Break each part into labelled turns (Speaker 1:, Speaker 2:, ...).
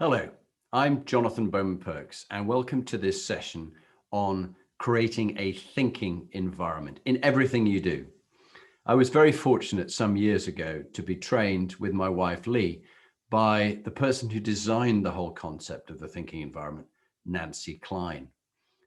Speaker 1: Hello, I'm Jonathan Bowman-Perks, and welcome to this session on creating a thinking environment in everything you do. I was very fortunate some years ago to be trained with my wife, Lee, by the person who designed the whole concept of the thinking environment, Nancy Klein.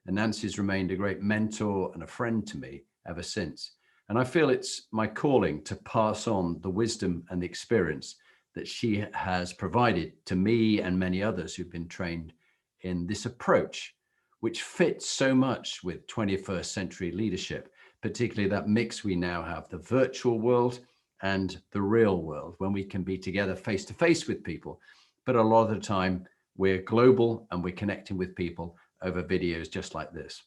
Speaker 1: And Nancy's remained a great mentor and a friend to me ever since. And I feel it's my calling to pass on the wisdom and the experience that she has provided to me and many others who've been trained in this approach, which fits so much with 21st century leadership, particularly that mix we now have, the virtual world and the real world, when we can be together face to face with people. But a lot of the time we're global and we're connecting with people over videos just like this.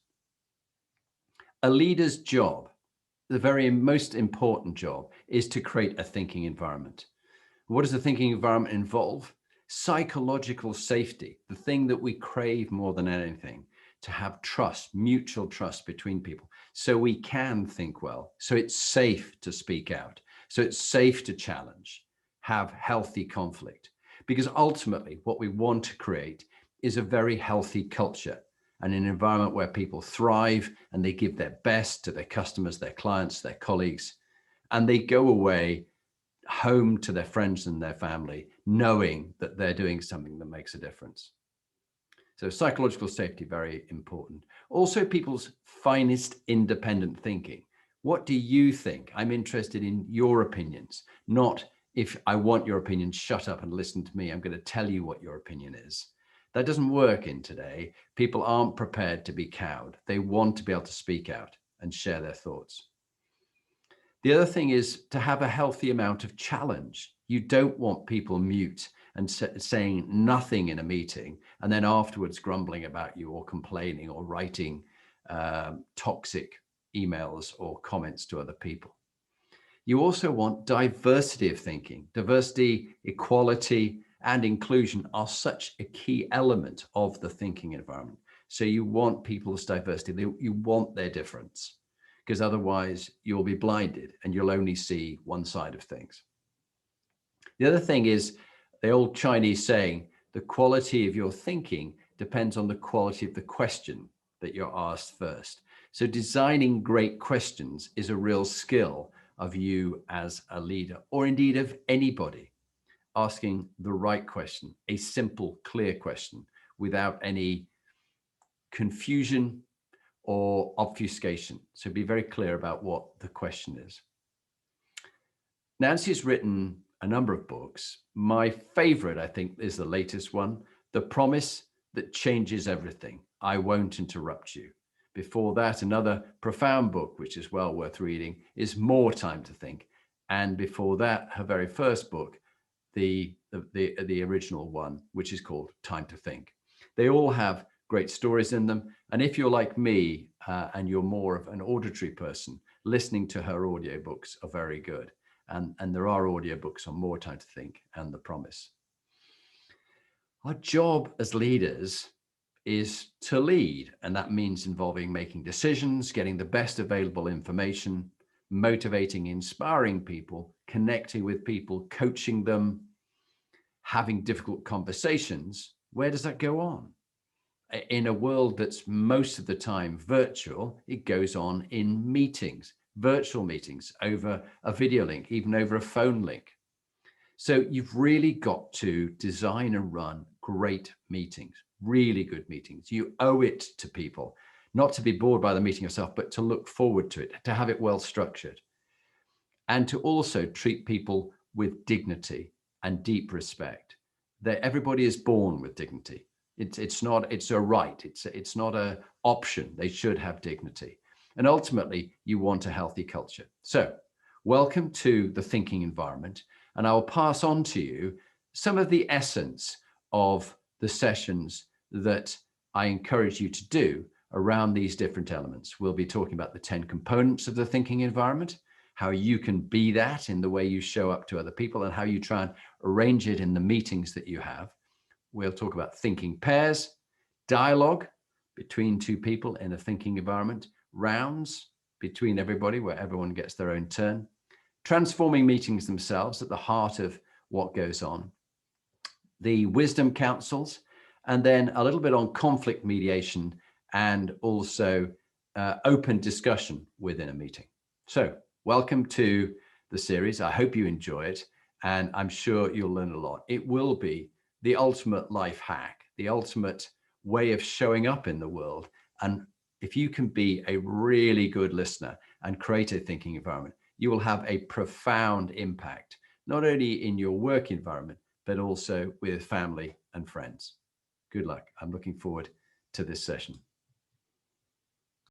Speaker 1: A leader's job, the very most important job, is to create a thinking environment. What does the thinking environment involve? Psychological safety, the thing that we crave more than anything, to have trust, mutual trust between people, so we can think well, so it's safe to speak out, so it's safe to challenge, have healthy conflict. Because ultimately what we want to create is a very healthy culture and an environment where people thrive and they give their best to their customers, their clients, their colleagues, and they go away home to their friends and their family, knowing that they're doing something that makes a difference. So psychological safety, very important. Also, people's finest independent thinking. What do you think? I'm interested in your opinions, not if I want your opinion, shut up and listen to me. I'm going to tell you what your opinion is. That doesn't work in today. People aren't prepared to be cowed. They want to be able to speak out and share their thoughts. The other thing is to have a healthy amount of challenge. You don't want people mute and saying nothing in a meeting and then afterwards grumbling about you or complaining or writing toxic emails or comments to other people. You also want diversity of thinking. Diversity, equality, and inclusion are such a key element of the thinking environment. So you want people's diversity, you want their difference, because otherwise you'll be blinded and you'll only see one side of things. The other thing is the old Chinese saying, the quality of your thinking depends on the quality of the question that you're asked first. So designing great questions is a real skill of you as a leader, or indeed of anybody. Asking the right question, a simple, clear question without any confusion or obfuscation. So be very clear about what the question is. Nancy's written a number of books. My favorite, I think, is the latest one, The Promise That Changes Everything. I Won't Interrupt You. Before that, another profound book, which is well worth reading, is More Time to Think. And before that, her very first book, the original one, which is called Time to Think. They all have great stories in them. And if you're like me and you're more of an auditory person, listening to her audiobooks are very good. And there are audiobooks on More Time to Think and The Promise. Our job as leaders is to lead, and that means involving making decisions, getting the best available information, motivating, inspiring people, connecting with people, coaching them, having difficult conversations. Where does that go on? In a world that's most of the time virtual, it goes on in meetings, virtual meetings, over a video link, even over a phone link. So you've really got to design and run great meetings, really good meetings. You owe it to people, not to be bored by the meeting yourself, but to look forward to it, to have it well structured, and to also treat people with dignity and deep respect. That everybody is born with dignity. It's a right. It's not an option. They should have dignity. And ultimately, you want a healthy culture. So welcome to the thinking environment. And I will pass on to you some of the essence of the sessions that I encourage you to do around these different elements. We'll be talking about the 10 components of the thinking environment, how you can be that in the way you show up to other people, and how you try and arrange it in the meetings that you have. We'll talk about thinking pairs, dialogue between two people in a thinking environment, rounds between everybody where everyone gets their own turn, transforming meetings themselves at the heart of what goes on, the wisdom councils, and then a little bit on conflict mediation and also open discussion within a meeting. So welcome to the series. I hope you enjoy it, and I'm sure you'll learn a lot. It will be the ultimate life hack, the ultimate way of showing up in the world. And if you can be a really good listener and create a thinking environment, you will have a profound impact, not only in your work environment, but also with family and friends. Good luck. I'm looking forward to this session.